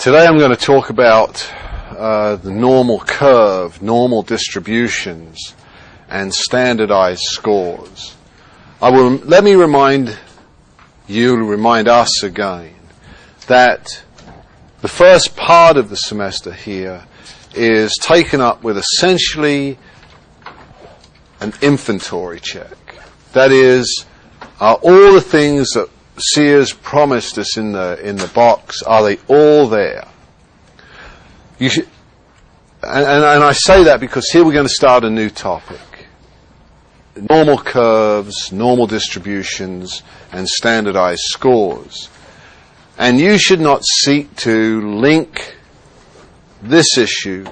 Today I'm going to talk about the normal curve, normal distributions, and standardized scores. Let me remind us again, that the first part of the semester here is taken up with essentially an inventory check. That is, are all the things that Sears promised us in the box, are they all there? You should, and I say that because here we're going to start a new topic. Normal curves, normal distributions, and standardized scores. And you should not seek to link this issue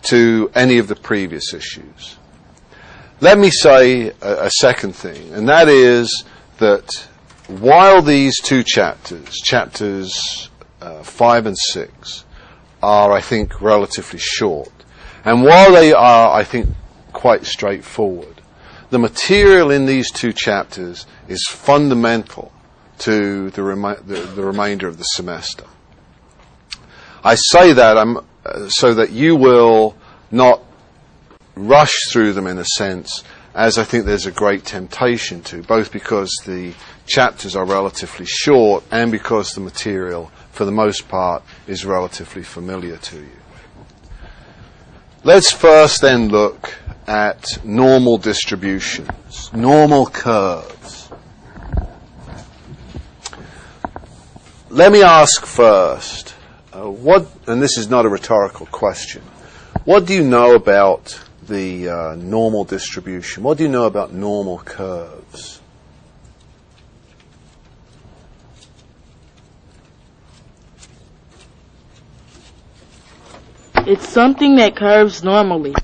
to any of the previous issues. Let me say a second thing, and that is that while these two chapters 5 and 6, are, I think, relatively short, and while they are, I think, quite straightforward, the material in these two chapters is fundamental to the remainder of the semester. I say that so that you will not rush through them in a sense, as I think there's a great temptation to, both because the chapters are relatively short and because the material, for the most part, is relatively familiar to you. Let's first then look at normal distributions, normal curves. Let me ask first, and this is not a rhetorical question, what do you know about the normal distribution? What do you know about normal curves? It's something that curves normally.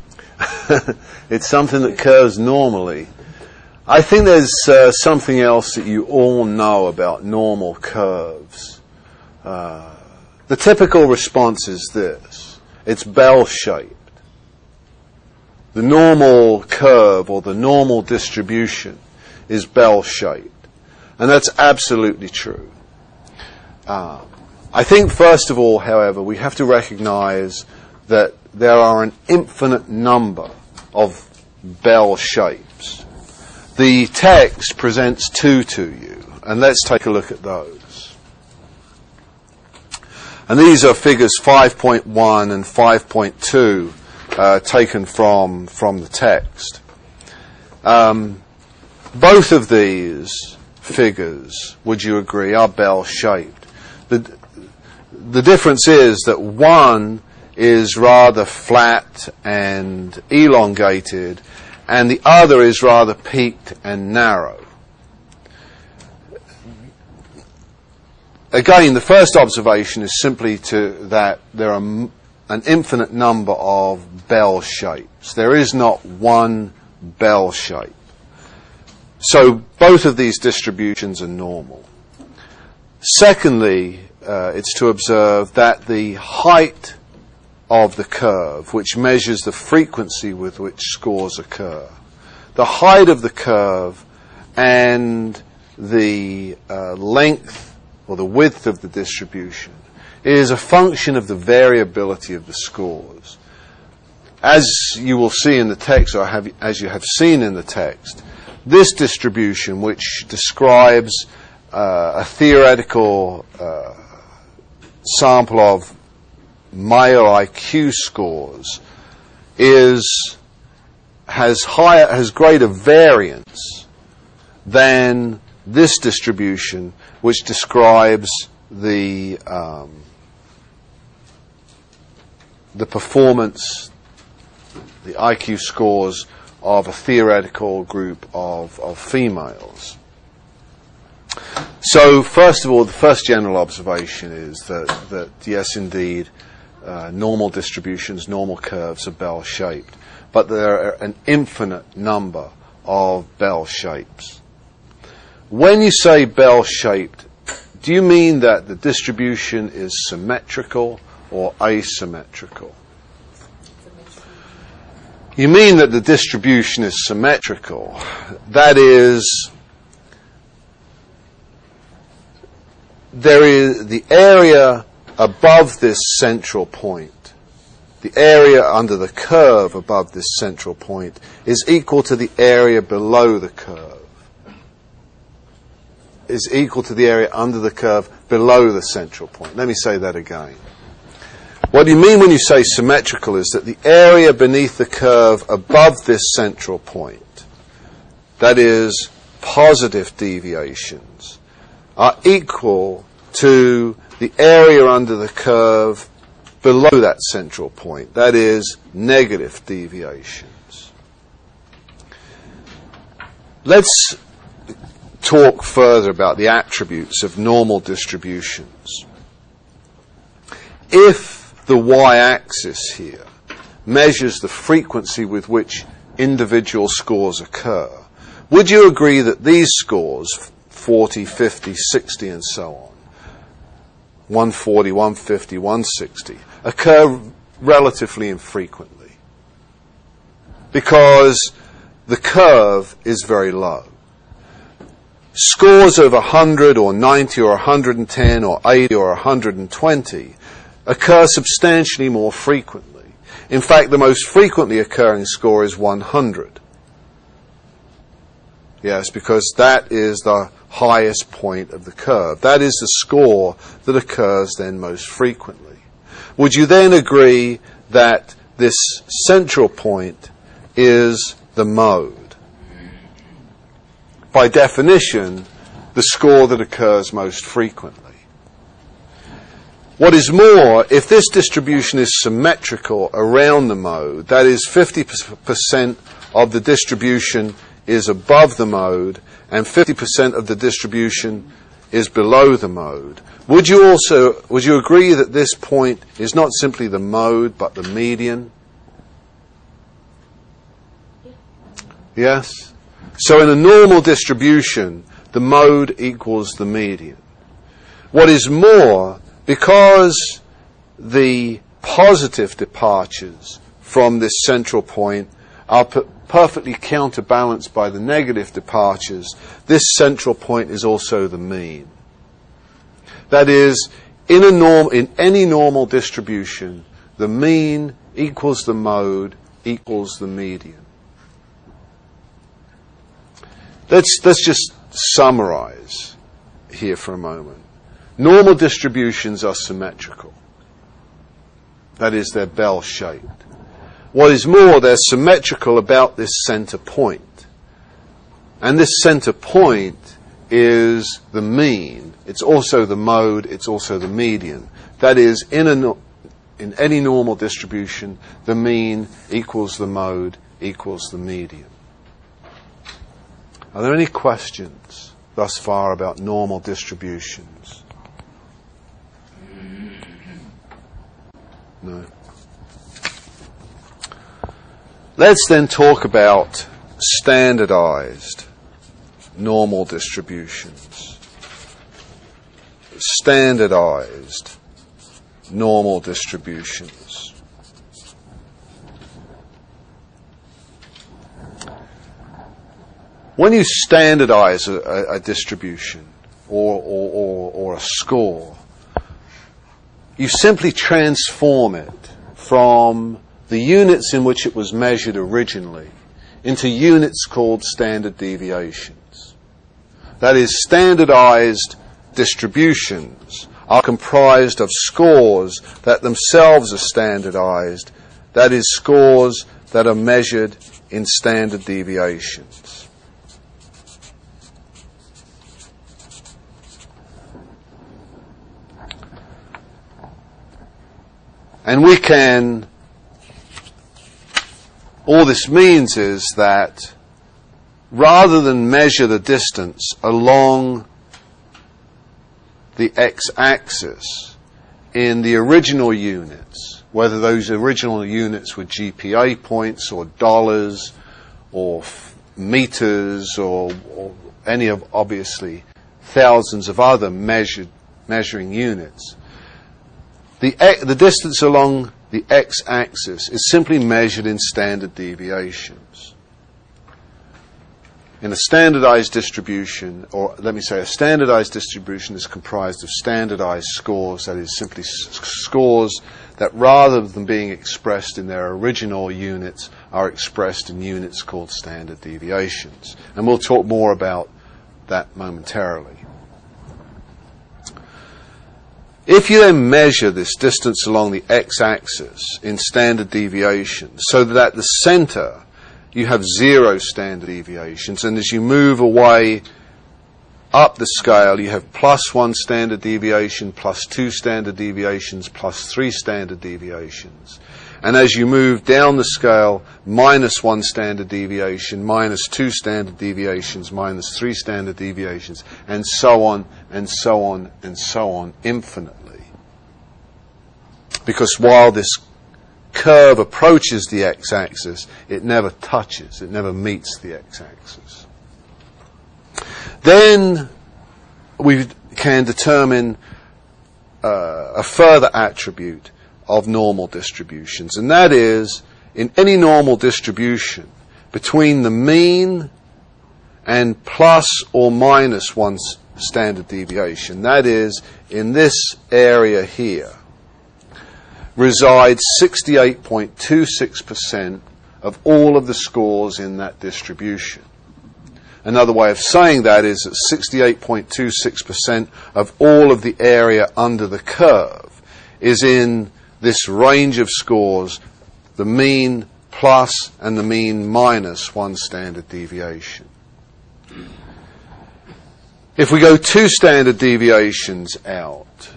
It's something that curves normally. I think there's something else that you all know about normal curves. The typical response is this. It's bell-shaped. The normal curve or the normal distribution is bell-shaped. And that's absolutely true. I think, first of all, however, we have to recognize that there are an infinite number of bell shapes. The text presents two to you, and let's take a look at those. And these are figures 5.1 and 5.2 taken from the text. Both of these figures, would you agree, are bell-shaped. The difference is that one is rather flat and elongated, and the other is rather peaked and narrow. Again, the first observation is simply that there are an infinite number of bell shapes. There is not one bell shape. So both of these distributions are normal. Secondly, it's to observe that the height of the curve, which measures the frequency with which scores occur, the height of the curve and the length or the width of the distribution is a function of the variability of the scores. As you will see in the text, or as you have seen in the text, this distribution, which describes a theoretical sample of male IQ scores, has greater variance than this distribution, which describes the performance, the IQ scores of a theoretical group of females. So, first of all, the first general observation is that yes, indeed, normal distributions, normal curves are bell-shaped, but there are an infinite number of bell shapes. When you say bell-shaped, do you mean that the distribution is symmetrical or asymmetrical? You mean that the distribution is symmetrical. That is, there is the area above this central point, the area under the curve above this central point, is equal to the area below the curve. Is equal to the area under the curve below the central point. Let me say that again. What you mean when you say symmetrical is that the area beneath the curve above this central point, that is, positive deviations, are equal to the area under the curve below that central point, that is, negative deviations. Let's talk further about the attributes of normal distributions. If the y-axis here measures the frequency with which individual scores occur, would you agree that these scores, 40, 50, 60 and so on, 140, 150, 160, occur relatively infrequently? Because the curve is very low. Scores of 100 or 90 or 110 or 80 or 120 occur substantially more frequently. In fact, the most frequently occurring score is 100. Yes, because that is the highest point of the curve. That is the score that occurs then most frequently. Would you then agree that this central point is the mode? By definition, the score that occurs most frequently. What is more, if this distribution is symmetrical around the mode, that is 50% of the distribution is above the mode and 50% of the distribution is below the mode, would you agree that this point is not simply the mode but the median? Yes? So in a normal distribution, the mode equals the median. What is more, because the positive departures from this central point are perfectly counterbalanced by the negative departures, this central point is also the mean. That is, in any normal distribution, the mean equals the mode equals the median. Let's just summarize here for a moment. Normal distributions are symmetrical. That is, they're bell-shaped. What is more, they're symmetrical about this center point. And this center point is the mean. It's also the mode. It's also the median. That is, in any normal distribution, the mean equals the mode equals the median. Are there any questions thus far about normal distributions? No. Let's then talk about standardized normal distributions. Standardized normal distributions. When you standardize a distribution or a score, you simply transform it from the units in which it was measured originally into units called standard deviations. That is, standardized distributions are comprised of scores that themselves are standardized, that is, scores that are measured in standard deviations. And we can, all this means is that rather than measure the distance along the x-axis in the original units, whether those original units were GPA points or dollars or meters or any of, obviously, thousands of other measuring units, the distance along the x-axis is simply measured in standard deviations. in a standardized distribution, or let me say a standardized distribution is comprised of standardized scores, that is simply scores that rather than being expressed in their original units are expressed in units called standard deviations. And we'll talk more about that momentarily. If you then measure this distance along the x-axis in standard deviations, so that at the center you have 0 standard deviations, and as you move away up the scale you have +1 standard deviation, +2 standard deviations, +3 standard deviations. And as you move down the scale, -1 standard deviation, -2 standard deviations, -3 standard deviations, and so on, and so on, and so on, infinitely. Because while this curve approaches the x-axis, it never touches, it never meets the x-axis. Then we can determine a further attribute of normal distributions, and that is, in any normal distribution, between the mean and plus or minus one standard deviation, that is, in this area here, resides 68.26% of all of the scores in that distribution. Another way of saying that is that 68.26% of all of the area under the curve is in this range of scores, the mean plus and the mean minus one standard deviation. If we go 2 standard deviations out,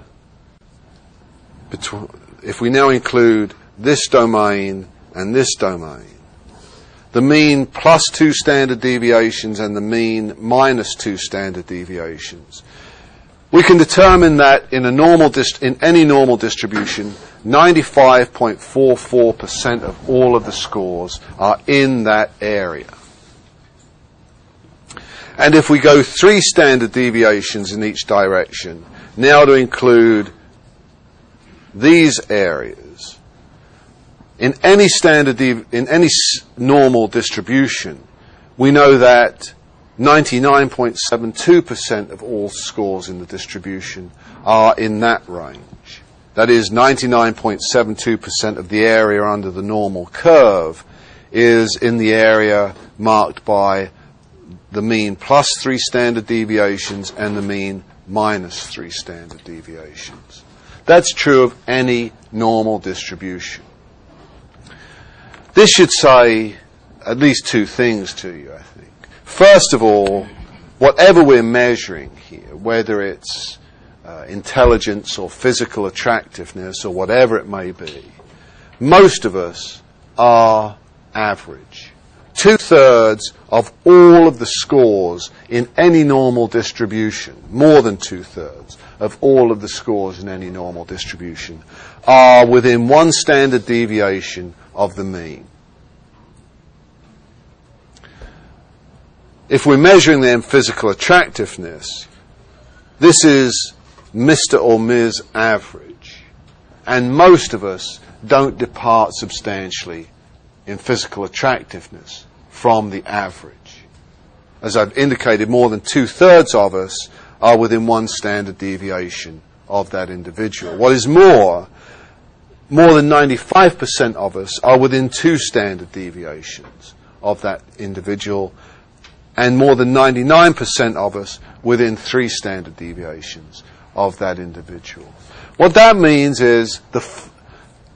if we now include this domain and this domain, the mean plus 2 standard deviations and the mean minus 2 standard deviations, we can determine that in any normal distribution, 95.44% of all of the scores are in that area. And if we go 3 standard deviations in each direction, now to include these areas, in any normal distribution, we know that 99.72% of all scores in the distribution are in that range. That is, 99.72% of the area under the normal curve is in the area marked by the mean plus 3 standard deviations and the mean minus 3 standard deviations. That's true of any normal distribution. This should say at least 2 things to you, I think. First of all, whatever we're measuring here, whether it's intelligence or physical attractiveness or whatever it may be, most of us are average. 2/3 of all of the scores in any normal distribution, more than 2/3 of all of the scores in any normal distribution, are within 1 standard deviation of the mean. If we're measuring then physical attractiveness, this is Mr. or Ms. average. And most of us don't depart substantially in physical attractiveness from the average. As I've indicated, more than 2/3 of us are within 1 standard deviation of that individual. What is more than 95% of us are within 2 standard deviations of that individual, and more than 99% of us within 3 standard deviations of that individual. What that means is,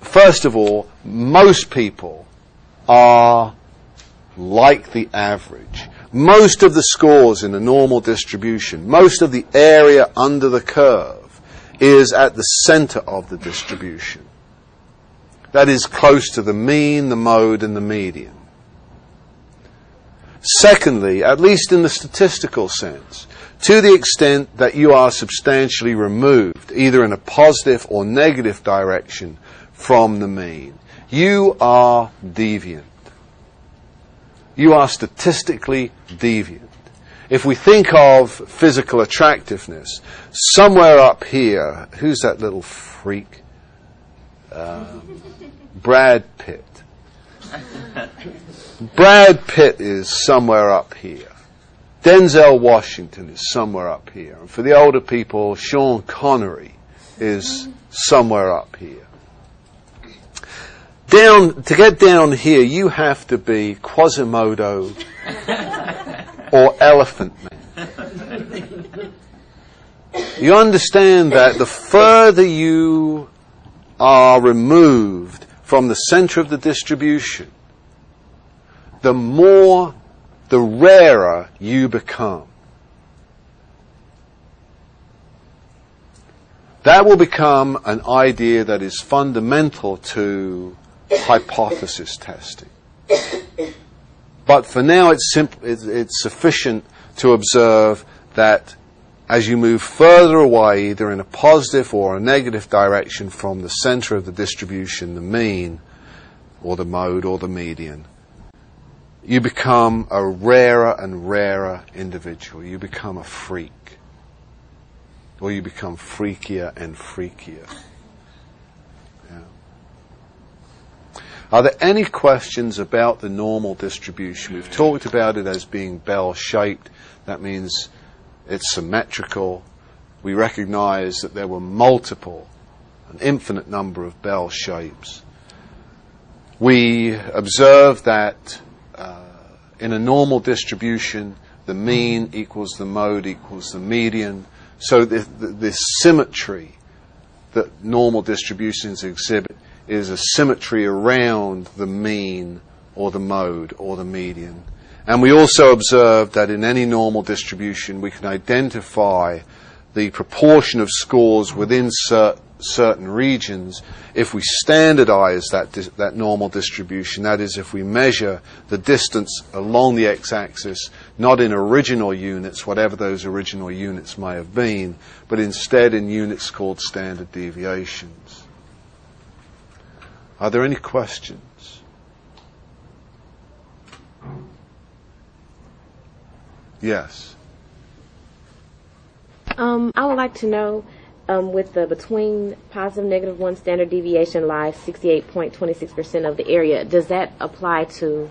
first of all, most people are like the average. Most of the scores in a normal distribution, most of the area under the curve, is at the center of the distribution. That is close to the mean, the mode, and the median. Secondly, at least in the statistical sense, to the extent that you are substantially removed, either in a positive or negative direction from the mean, you are deviant. You are statistically deviant. If we think of physical attractiveness, somewhere up here, who's that little freak? Brad Pitt. Brad Pitt is somewhere up here. Denzel Washington is somewhere up here. And for the older people, Sean Connery is somewhere up here. To get down here, you have to be Quasimodo or Elephant Man. You understand that the further you are removed from the center of the distribution, the rarer you become. That will become an idea that is fundamental to hypothesis testing. But for now, it's sufficient to observe that as you move further away, either in a positive or a negative direction from the center of the distribution, the mean, or the mode, or the median, you become a rarer and rarer individual. You become a freak. Or you become freakier and freakier. Yeah. Are there any questions about the normal distribution? We've talked about it as being bell-shaped. That means it's symmetrical. We recognize that there were an infinite number of bell shapes. We observe that in a normal distribution, the mean equals the mode equals the median. So this symmetry that normal distributions exhibit is a symmetry around the mean or the mode or the median. And we also observe that in any normal distribution, we can identify the proportion of scores within certain regions if we standardize that normal distribution. That is, if we measure the distance along the x-axis, not in original units, whatever those original units may have been, but instead in units called standard deviations. Are there any questions? Yes. I would like to know, with the between positive negative 1 standard deviation lies 68.26% of the area, does that apply to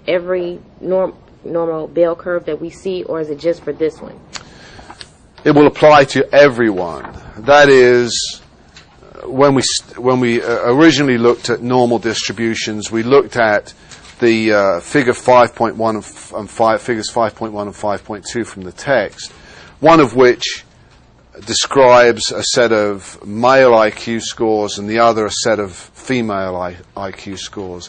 every normal bell curve that we see, or is it just for this one? It will apply to everyone. That is, when we originally looked at normal distributions, we looked at the figure 5.1 and figures 5.1 and 5.2 from the text, one of which describes a set of male IQ scores and the other a set of female IQ scores.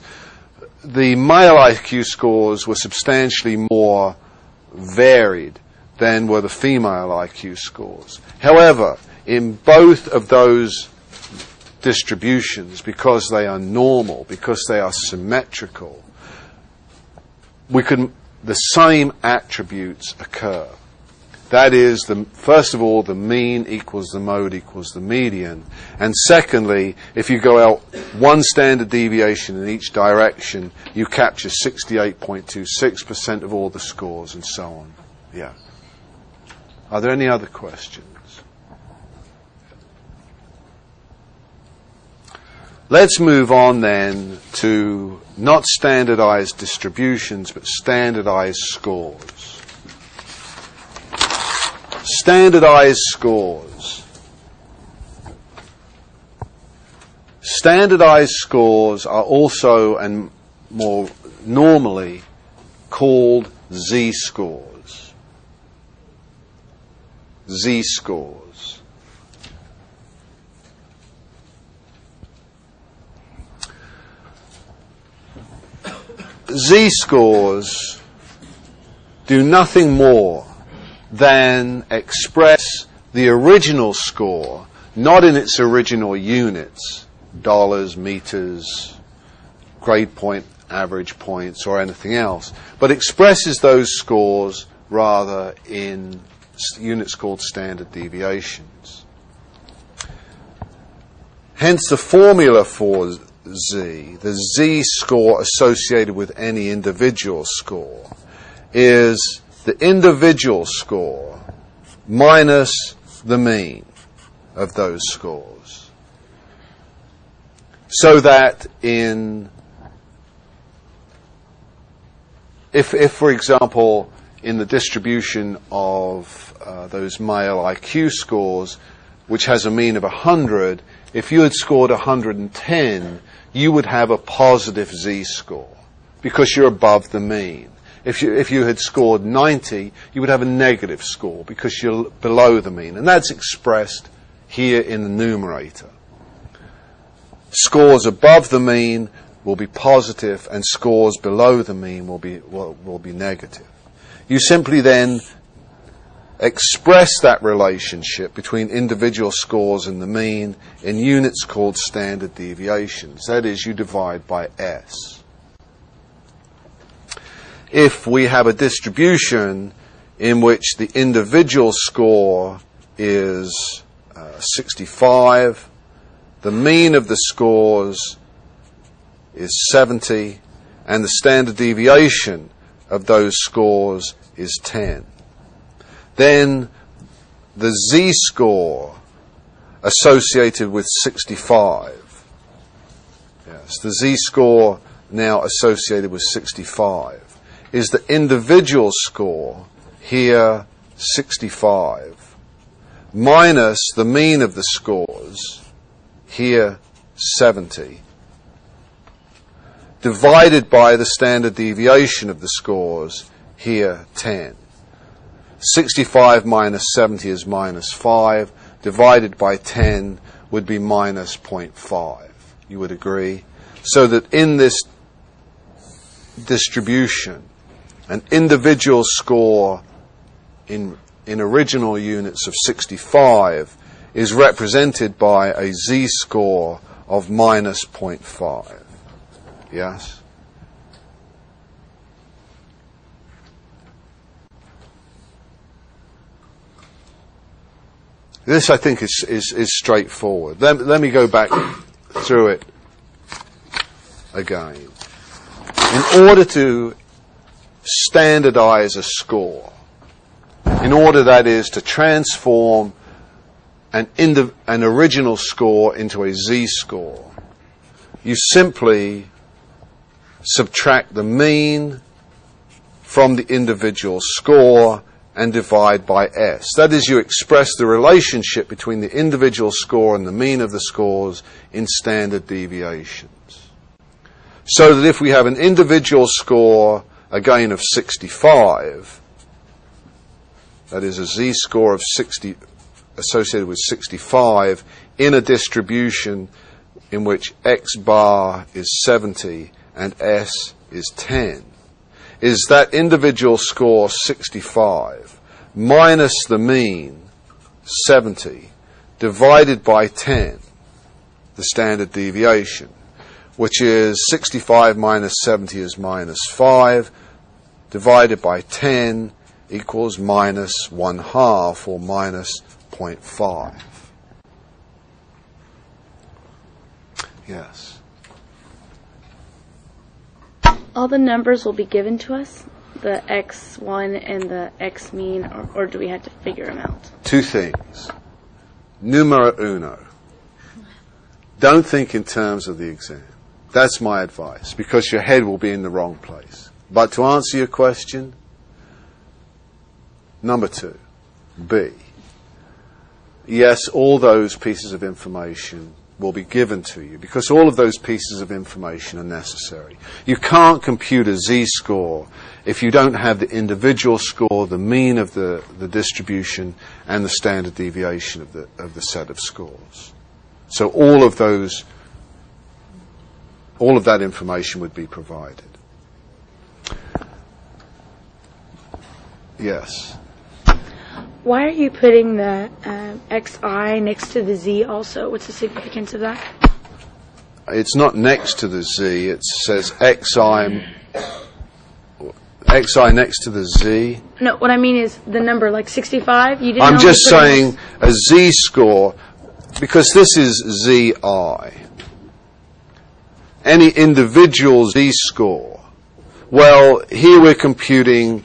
The male IQ scores were substantially more varied than were the female IQ scores. However, in both of those distributions, because they are normal, because they are symmetrical, the same attributes occur. That is, first of all, the mean equals the mode equals the median. And secondly, if you go out one standard deviation in each direction, you capture 68.26% of all the scores and so on. Yeah. Are there any other questions? Let's move on then to not standardized distributions, but standardized scores. Standardized scores. Standardized scores are also and more normally called z-scores. Z-scores. Z-scores do nothing more than express the original score, not in its original units, dollars, meters, grade point, average points, or anything else, but expresses those scores rather in units called standard deviations. Hence the formula for Z, the Z-score associated with any individual score, is the individual score minus the mean of those scores. So that if for example, in the distribution of those male IQ scores, which has a mean of 100, if you had scored 110, you would have a positive z-score because you're above the mean. If you had scored 90, you would have a negative score because you're below the mean. And that's expressed here in the numerator. Scores above the mean will be positive, and scores below the mean will be negative. You simply then express that relationship between individual scores and the mean in units called standard deviations. That is, you divide by S. If we have a distribution in which the individual score is 65, the mean of the scores is 70, and the standard deviation of those scores is 10. Then the z-score associated with 65, yes, the z-score now associated with 65, is the individual score, here 65, minus the mean of the scores, here 70, divided by the standard deviation of the scores, here 10. 65 minus 70 is minus 5, divided by 10 would be minus 0.5. You would agree? So that in this distribution, an individual score in original units of 65 is represented by a z-score of minus 0.5. Yes? This, I think, is straightforward. Let me go back through it again. In order to standardize a score, in order, that is, to transform an original score into a z-score, you simply subtract the mean from the individual score and divide by S. That is, you express the relationship between the individual score and the mean of the scores in standard deviations. So that if we have an individual score, again, of 65, that is a z-score of 60 associated with 65, in a distribution in which x bar is 70 and S is 10, is that individual score 65 minus the mean 70 divided by 10, the standard deviation, which is 65 minus 70 is minus 5, divided by 10 equals minus 1/2, or minus 0.5. Yes. All the numbers will be given to us, the x1 and the x mean, or do we have to figure them out? Two things. Numero uno. Don't think in terms of the exam. That's my advice, because your head will be in the wrong place. But to answer your question, number two, B. Yes, all those pieces of information will be given to you, because all of those pieces of information are necessary. You can't compute a z-score if you don't have the individual score, the mean of the distribution, and the standard deviation of the set of scores. So all of that information would be provided. Yes. Why are you putting the xi next to the z also? What's the significance of that? It's not next to the z. It says xi next to the z. No, what I mean is the number, like 65. You didn't. I'm just saying a z-score, because this is zi. Any individual z-score. Well, here we're computing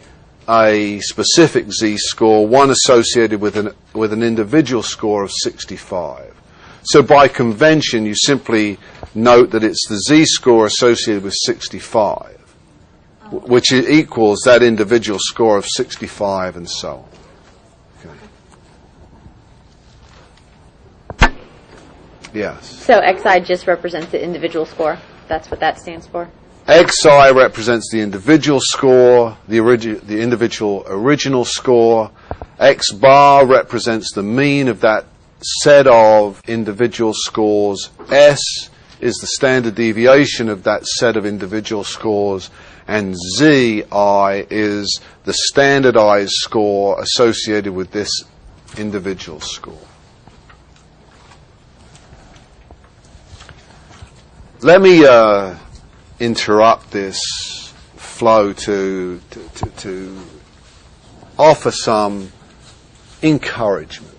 a specific z-score, one associated with an individual score of 65. So by convention, you simply note that it's the z-score associated with 65. which equals that individual score of 65 and so on. Okay. Yes. So XI just represents the individual score. That's what that stands for. XI represents the individual score, the individual original score. X bar represents the mean of that set of individual scores. S is the standard deviation of that set of individual scores. And ZI is the standardized score associated with this individual score. Let me interrupt this flow to offer some encouragement.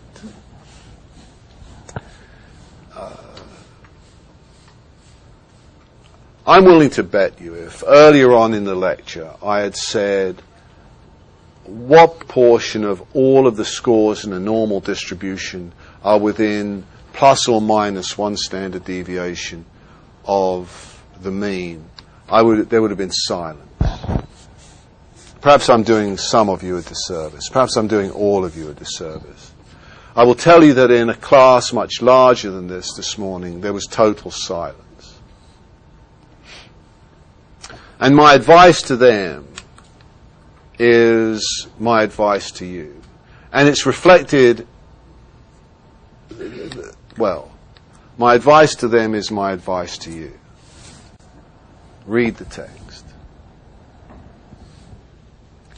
I'm willing to bet you if earlier on in the lecture I had said what proportion of all of the scores in a normal distribution are within plus or minus one standard deviation of the mean, there would have been silence. Perhaps I'm doing some of you a disservice. Perhaps I'm doing all of you a disservice. I will tell you that in a class much larger than this morning, there was total silence. And my advice to them is my advice to you. And it's reflected, well, my advice to them is my advice to you. Read the text.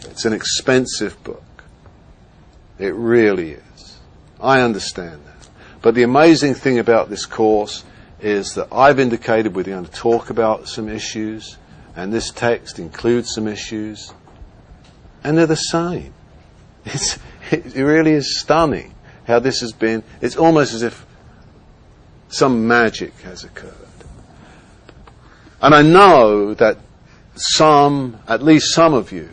It's an expensive book. It really is. I understand that. But the amazing thing about this course is that I've indicated we're going to talk about some issues, and this text includes some issues, and they're the same. It really is stunning how this has been. It's almost as if some magic has occurred. And I know that at least some of you,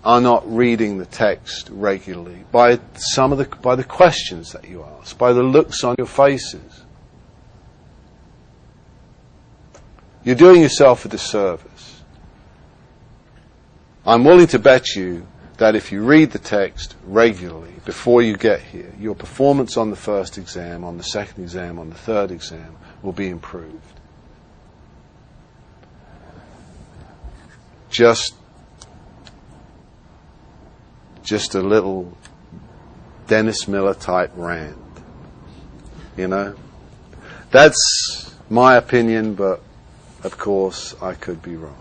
are not reading the text regularly by the questions that you ask, by the looks on your faces. You're doing yourself a disservice. I'm willing to bet you that if you read the text regularly before you get here, your performance on the first exam, on the second exam, on the third exam will be improved. Just a little Dennis Miller type rant. You know? That's my opinion, but of course I could be wrong.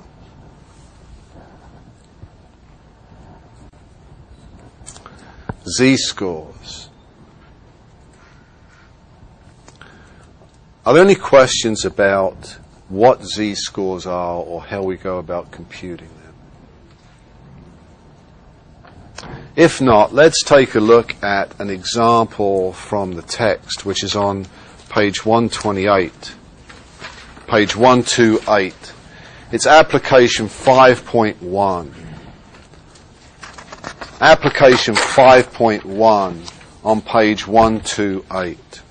Z-scores. Are there any questions about what Z-scores are or how we go about computing them? If not, let's take a look at an example from the text, which is on page 128. Page 128. It's application 5.1. Application 5.1 on page 128.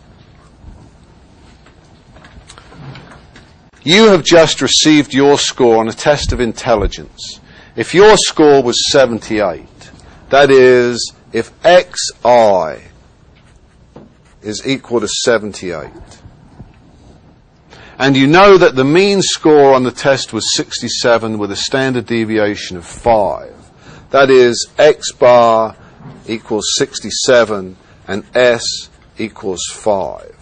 You have just received your score on a test of intelligence. If your score was 78, that is, if XI is equal to 78, and you know that the mean score on the test was 67 with a standard deviation of 5, that is, X bar equals 67 and S equals 5.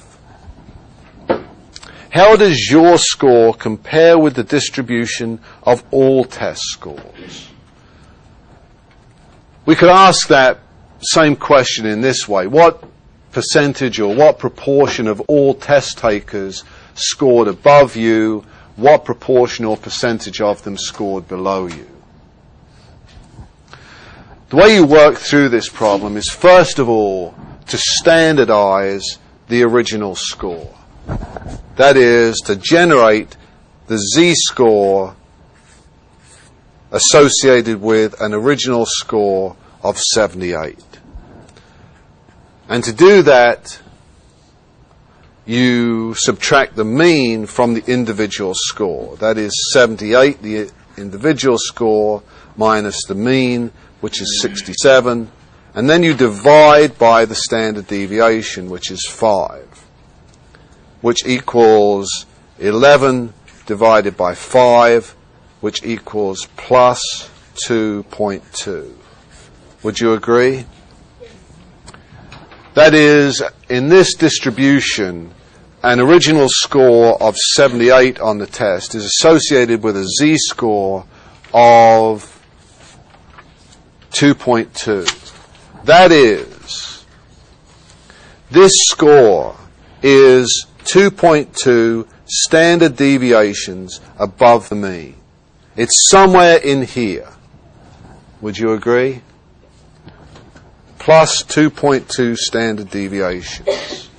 How does your score compare with the distribution of all test scores? We could ask that same question in this way. What percentage or what proportion of all test takers scored above you? What proportion or percentage of them scored below you? The way you work through this problem is, first of all, to standardize the original score. That is, to generate the Z-score associated with an original score of 78. And to do that, you subtract the mean from the individual score. That is 78, the individual score minus the mean, which is 67, and then you divide by the standard deviation, which is 5, which equals 11 divided by 5, which equals plus 2.2. Would you agree? That is, in this distribution, an original score of 78 on the test is associated with a z-score of 2.2. That is, this score is 2.2 standard deviations above the mean. It's somewhere in here. Would you agree? Plus 2.2 standard deviations.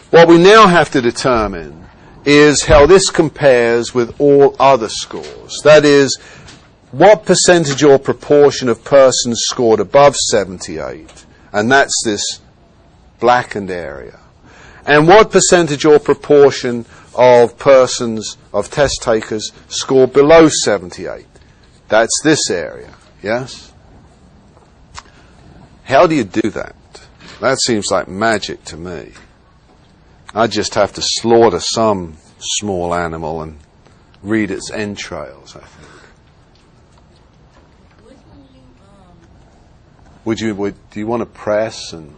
What we now have to determine is how this compares with all other scores. That is, what percentage or proportion of persons scored above 78, and that's this blackened area, and what percentage or proportion of persons, of test takers, scored below 78. That's this area, yes? How do you do that? That seems like magic to me. I just have to slaughter some small animal and read its entrails, I think. Do you want to press and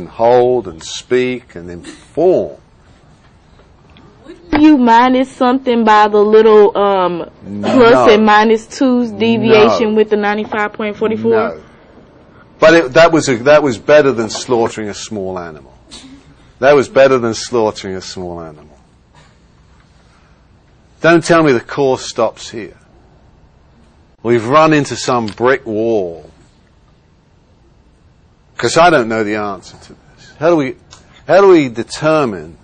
hold and speak and inform? You minus something by the little plus and minus 2's deviation with the 95.44? No. But that was better than slaughtering a small animal. That was better than slaughtering a small animal. Don't tell me the course stops here. We've run into some brick wall. Because I don't know the answer to this. How do we determine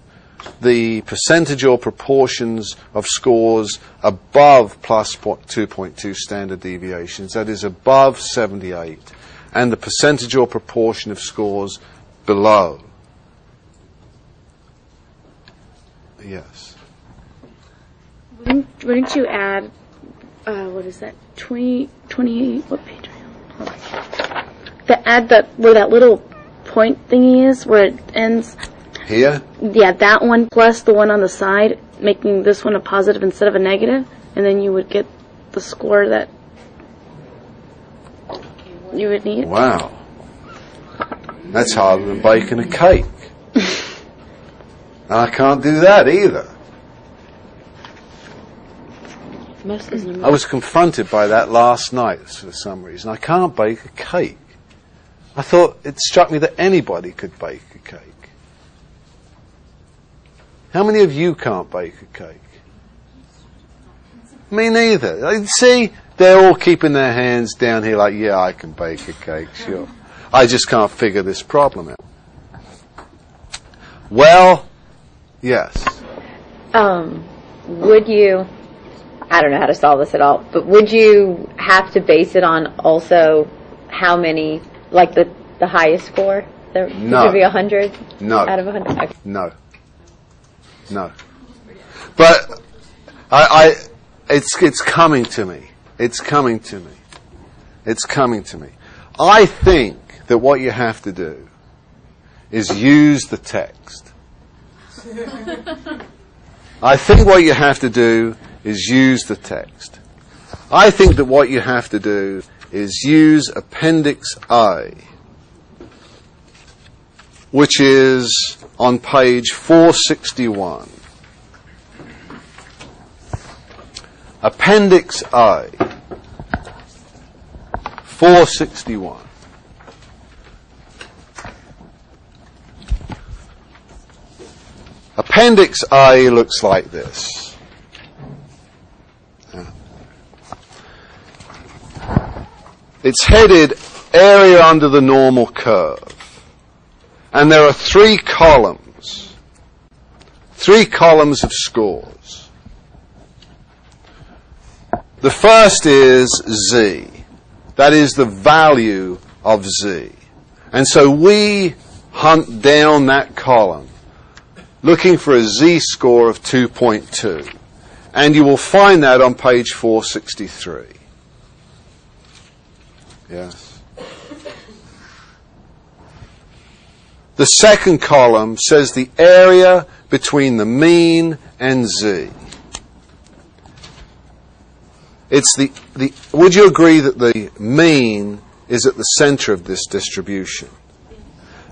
the percentage or proportions of scores above plus 2.2 standard deviations, that is above 78, and the percentage or proportion of scores below? Yes. Wouldn't you add, what is that, 28, what page are you on? Add where that little point thingy is, where it ends. Here? Yeah, that one plus the one on the side, making this one a positive instead of a negative, and then you would get the score that you would need. Wow. That's harder than baking a cake. I can't do that either. I was confronted by that last night for some reason. I can't bake a cake. I thought it struck me that anybody could bake a cake. How many of you can't bake a cake? Me neither. See, they're all keeping their hands down here like, yeah, I can bake a cake, sure. I just can't figure this problem out. Well, yes. Would you, I don't know how to solve this at all, but would you have to base it on also how many, like the highest score? No. Would it be 100? No. Out of 100? Okay. No. But it's coming to me. It's coming to me. It's coming to me. I think that what you have to do is use the text. I think what you have to do is use the text. I think that what you have to do is use Appendix A, which is on page 461. Appendix A, 461. Appendix A looks like this. It's headed area under the normal curve. And there are 3 columns. 3 columns of scores. The first is Z. That is the value of Z. And so we hunt down that column, looking for a Z-score of 2.2. And you will find that on page 463. Yes. The second column says the area between the mean and z. It's would you agree that the mean is at the center of this distribution?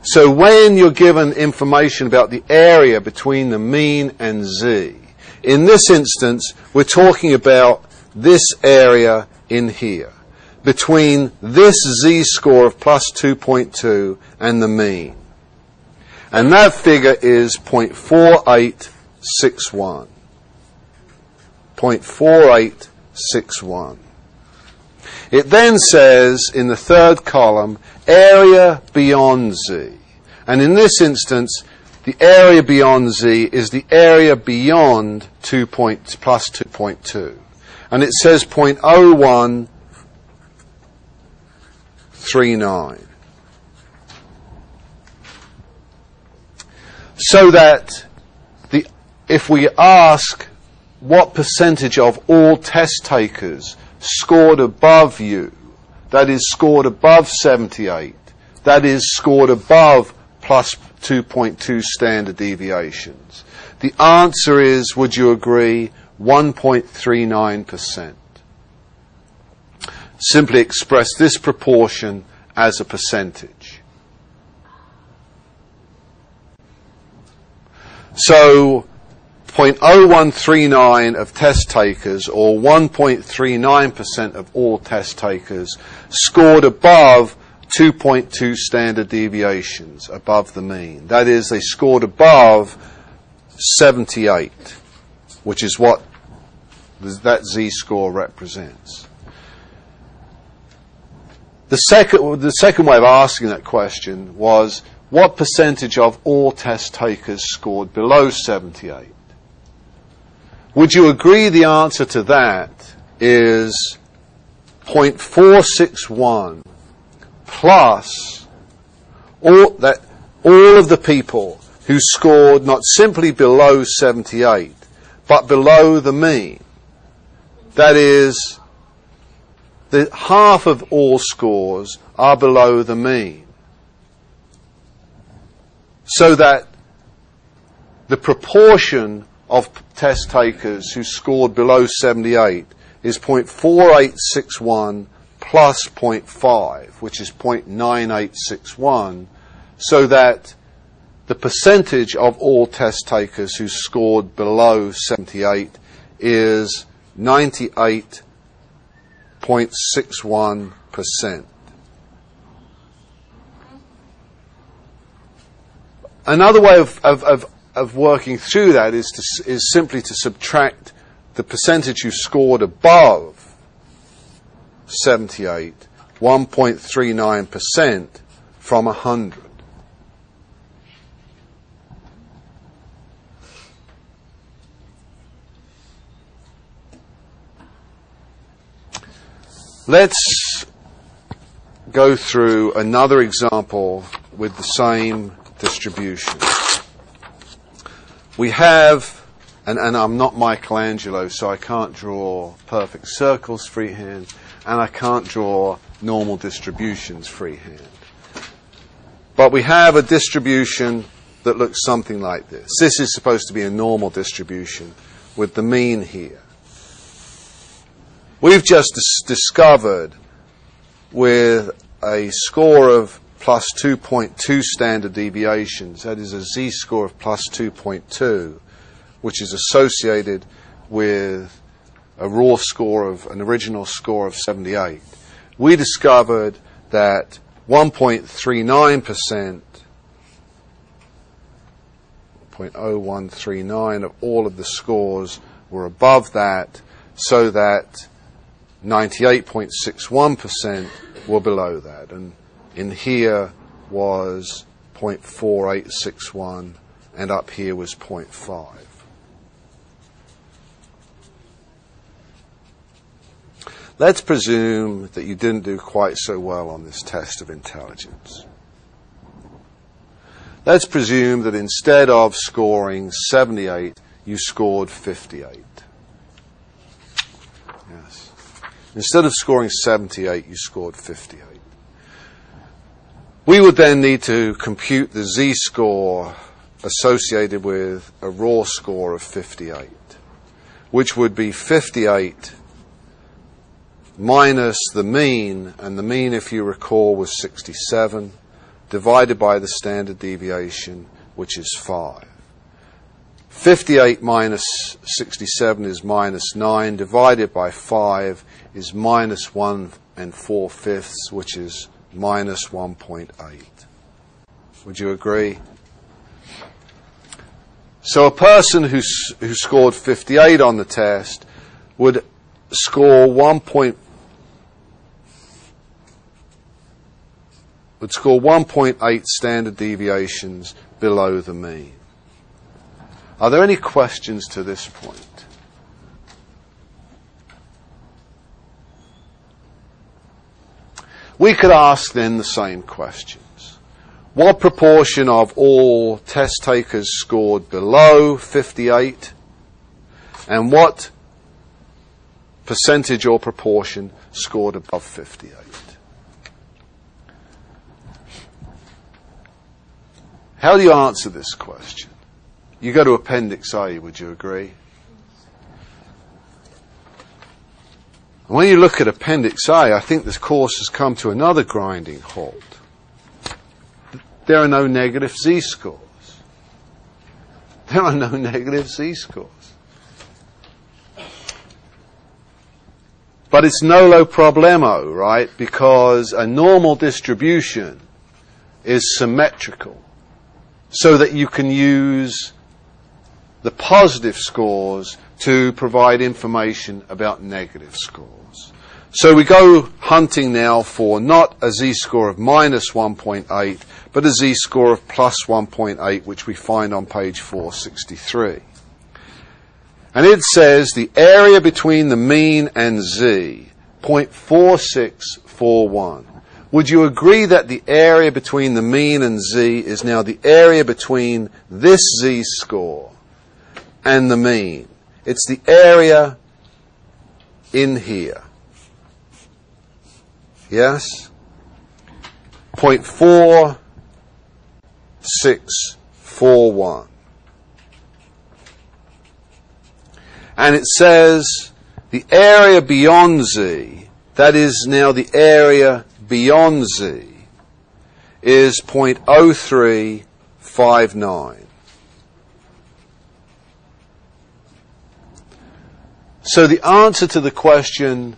So when you're given information about the area between the mean and z, in this instance, we're talking about this area in here, between this z-score of plus 2.2 and the mean. And that figure is 0.4861. 0.4861. It then says in the third column, area beyond z. And in this instance, the area beyond z is the area beyond plus 2.2. And it says 0.0139. So that if we ask what percentage of all test takers scored above U, that is scored above 78, that is scored above plus 2.2 standard deviations, the answer is, would you agree, 1.39%. Simply express this proportion as a percentage. So 0.0139 of test takers, or 1.39% of all test takers, scored above 2.2 standard deviations, above the mean. That is, they scored above 78, which is what that z-score represents. The second way of asking that question was, what percentage of all test takers scored below 78? Would you agree the answer to that is 0.461 plus all of the people who scored not simply below 78, but below the mean? That is, half of all scores are below the mean. So that the proportion of test takers who scored below 78 is 0.4861 plus 0.5, which is 0.9861, so that the percentage of all test takers who scored below 78 is 98.61%. Another way of working through that is simply to subtract the percentage who scored above 78, 1.39%, from 100. Let's go through another example with the same distribution. We have, and I'm not Michelangelo, so I can't draw perfect circles freehand, and I can't draw normal distributions freehand. But we have a distribution that looks something like this. This is supposed to be a normal distribution with the mean here. We've just discovered with a score of plus 2.2 standard deviations, that is a z-score of plus 2.2, which is associated with a raw score of, an original score of 78. We discovered that 1.39%, 0.0139 of all of the scores were above that, so that 98.61% were below that. And in here was 0.4861, and up here was 0.5. Let's presume that you didn't do quite so well on this test of intelligence. Let's presume that instead of scoring 78, you scored 58. Instead of scoring 78, you scored 58. We would then need to compute the z-score associated with a raw score of 58, which would be 58 minus the mean, and the mean, if you recall, was 67, divided by the standard deviation, which is 5. 58 minus 67 is minus 9, divided by 5 is minus 1 4/5, which is minus 1.8. Would you agree? So a person who scored 58 on the test would score 1.8 standard deviations below the mean. Are there any questions to this point? We could ask then the same questions. What proportion of all test takers scored below 58? And what percentage or proportion scored above 58? How do you answer this question? You go to Appendix A, would you agree? When you look at Appendix A, I think this course has come to another grinding halt. There are no negative z-scores. There are no negative z-scores. But it's nolo problemo, right? Because a normal distribution is symmetrical, so that you can use the positive scores to provide information about negative scores. So we go hunting now for not a z-score of minus 1.8, but a z-score of plus 1.8, which we find on page 463. And it says the area between the mean and z, 0.4641. Would you agree that the area between the mean and z is now the area between this z-score and the mean? It's the area in here. Yes? 0.4641. And it says the area beyond z, that is now the area beyond z, is 0.0359. So the answer to the question,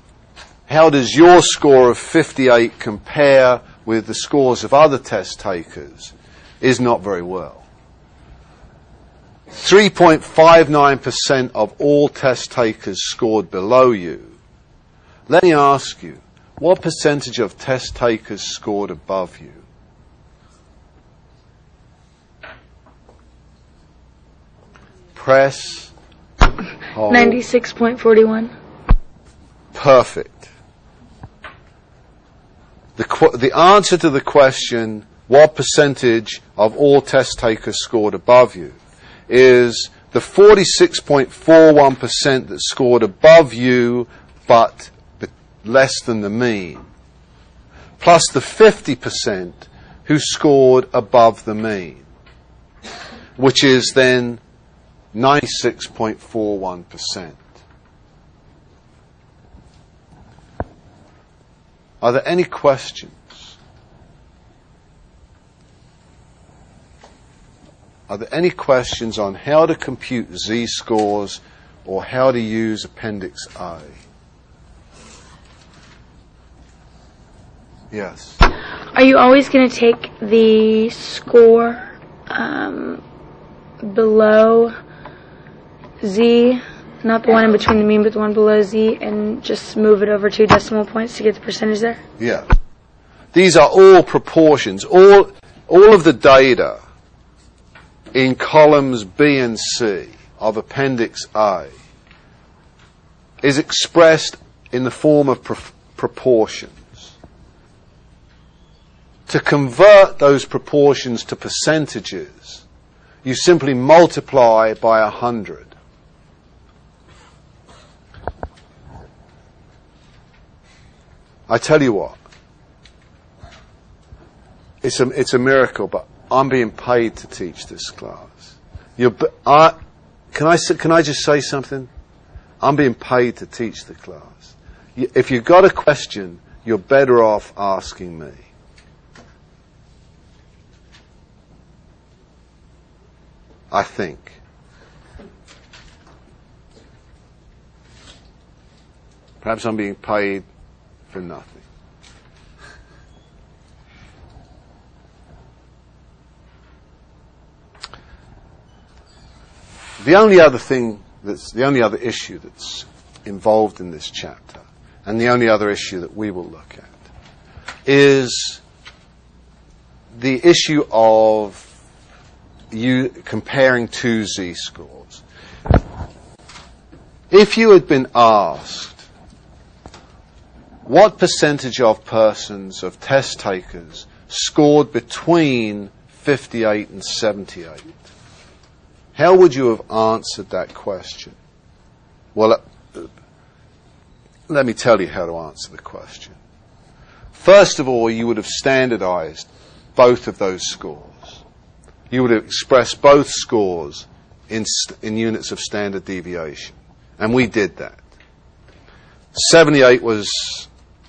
how does your score of 58 compare with the scores of other test takers, is not very well. 3.59% of all test takers scored below you. Let me ask you, what percentage of test takers scored above you? Press. Hold. 96.41. Perfect. The answer to the question, what percentage of all test takers scored above you, is the 46.41% that scored above you but less than the mean, plus the 50% who scored above the mean, which is then 96.41%. Are there any questions? Are there any questions on how to compute z-scores or how to use Appendix A? Yes. Are you always going to take the score below z, not the one in between the mean, but the one below z, and just move it over 2 decimal points to get the percentage there? Yeah. These are all proportions. All of the data in columns B and C of Appendix A is expressed in the form of proportions. To convert those proportions to percentages, you simply multiply by 100. I tell you what, it's a miracle, but I'm being paid to teach this class. Can I just say something? I'm being paid to teach the class. If you've got a question, you're better off asking me. I think. Perhaps I'm being paid for nothing. The only other issue that's involved in this chapter, and the only other issue that we will look at, is the issue of you comparing two z-scores. If you had been asked what percentage of persons, of test takers, scored between 58 and 78, how would you have answered that question? Well, let me tell you how to answer the question. First of all, you would have standardized both of those scores. You would have expressed both scores in units of standard deviation. And we did that. 78 was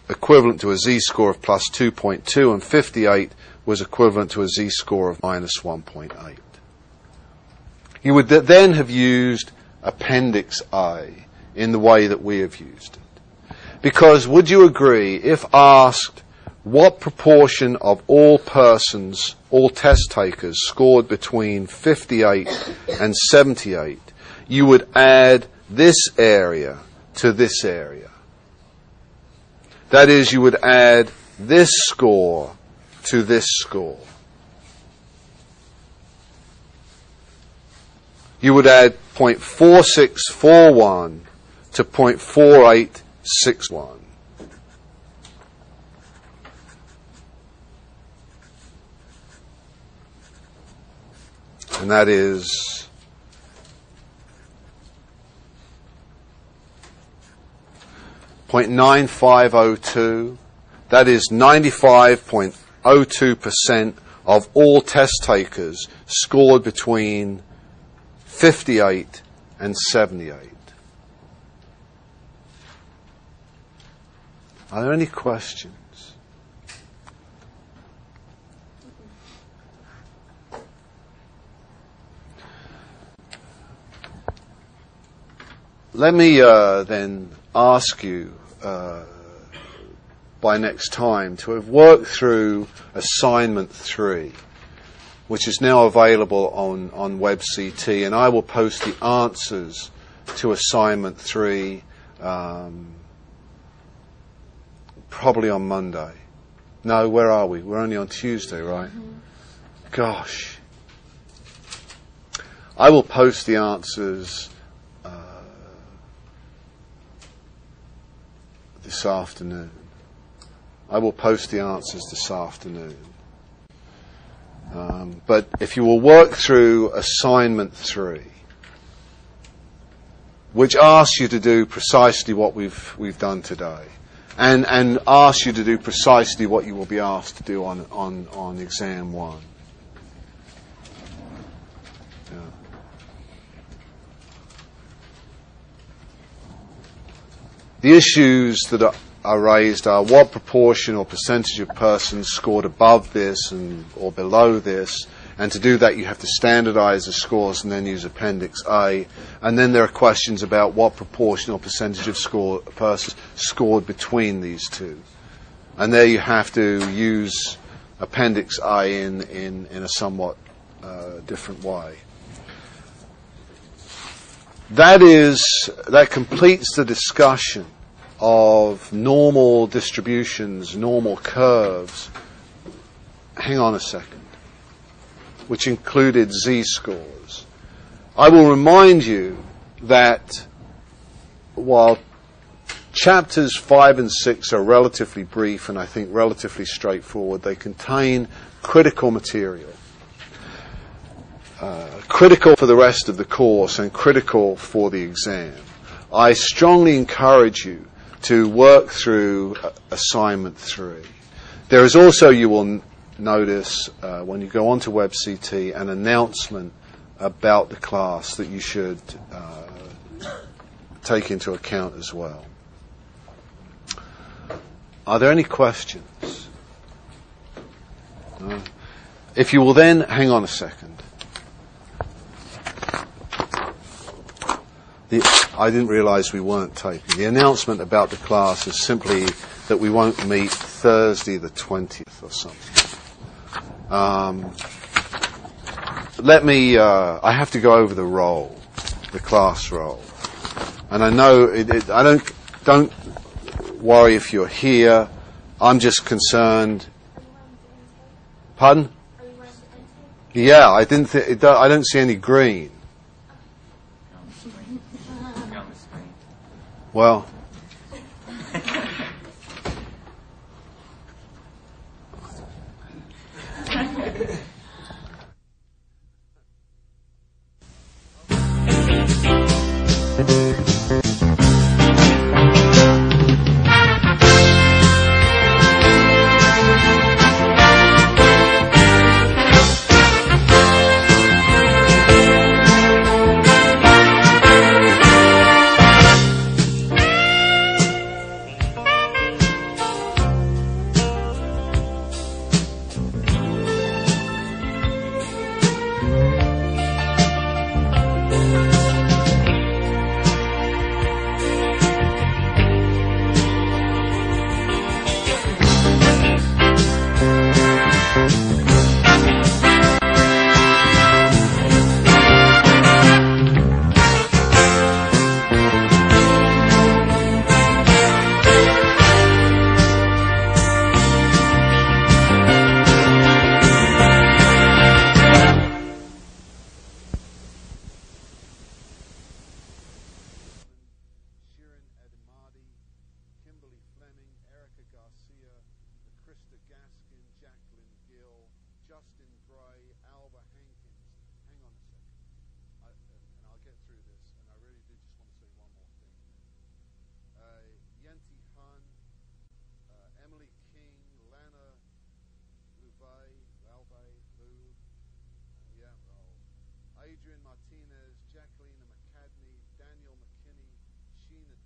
equivalent to a z-score of plus 2.2, and 58 was equivalent to a z-score of minus 1.8. You would then have used Appendix A in the way that we have used it. Because would you agree, if asked what proportion of all persons, all test takers, scored between 58 and 78, you would add this area to this area? That is, you would add this score to this score. You would add 0.4641 to 0.4861. And that is 0.9502. That is 95.02% of all test takers scored between 58 and 78. Are there any questions? Let me then ask you by next time to have worked through assignment 3, which is now available on WebCT, and I will post the answers to assignment 3 probably on Monday. No, where are we? We're only on Tuesday, right? Mm-hmm. Gosh. I will post the answers this afternoon. I will post the answers this afternoon. But if you will work through assignment 3, which asks you to do precisely what we've done today, and asks you to do precisely what you will be asked to do on exam 1. Yeah. The issues that are raised are what proportion or percentage of persons scored above this or below this, and to do that you have to standardize the scores and then use Appendix A, and then there are questions about what proportion or percentage of persons scored between these two, and there you have to use Appendix A in a somewhat different way. That completes the discussion of normal distributions, normal curves. Hang on a second. Which included z-scores. I will remind you that while chapters 5 and 6 are relatively brief and I think relatively straightforward, they contain critical material. Critical for the rest of the course and critical for the exam. I strongly encourage you to work through assignment 3. There is also, you will notice when you go onto WebCT, an announcement about the class that you should take into account as well. Are there any questions? No? If you will then, hang on a second. I didn't realise we weren't taping. The announcement about the class is simply that we won't meet Thursday the 20th or something. I have to go over the role, the class role. And I know, I don't worry if you're here. I'm just concerned. Pardon? Yeah, I don't see any green. Well, Adrian Martinez, Jacqueline McCadney, Daniel McKinney, Sheena